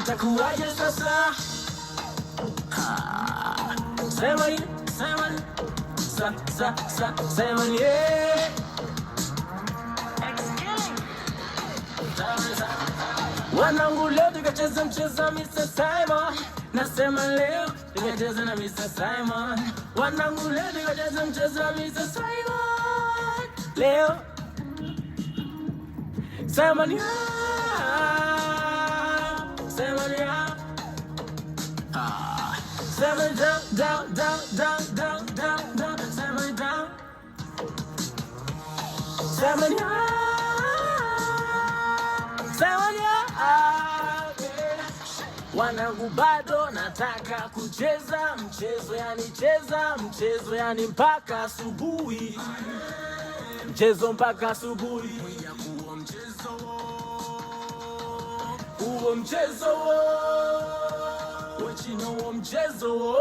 itakuwaje sasa? Sema ni, sema ni, sema ni, wanangu leo tukacheza mchezo Mr. Simon. Nasema leo tukacheza na Mr. Simon. Wanangu leo tukacheza mchezo Mr. Simon. Leo sema ni, sema ni, sema down, down, down, down, down, down, down, sema down, sema ni, sema ni. Wanangu bado nataka kucheza mchezo, yani cheza mchezo, yani mpaka asubuhi, mchezo mpaka asubuhi. Huo mchezo, wachina huo mchezo.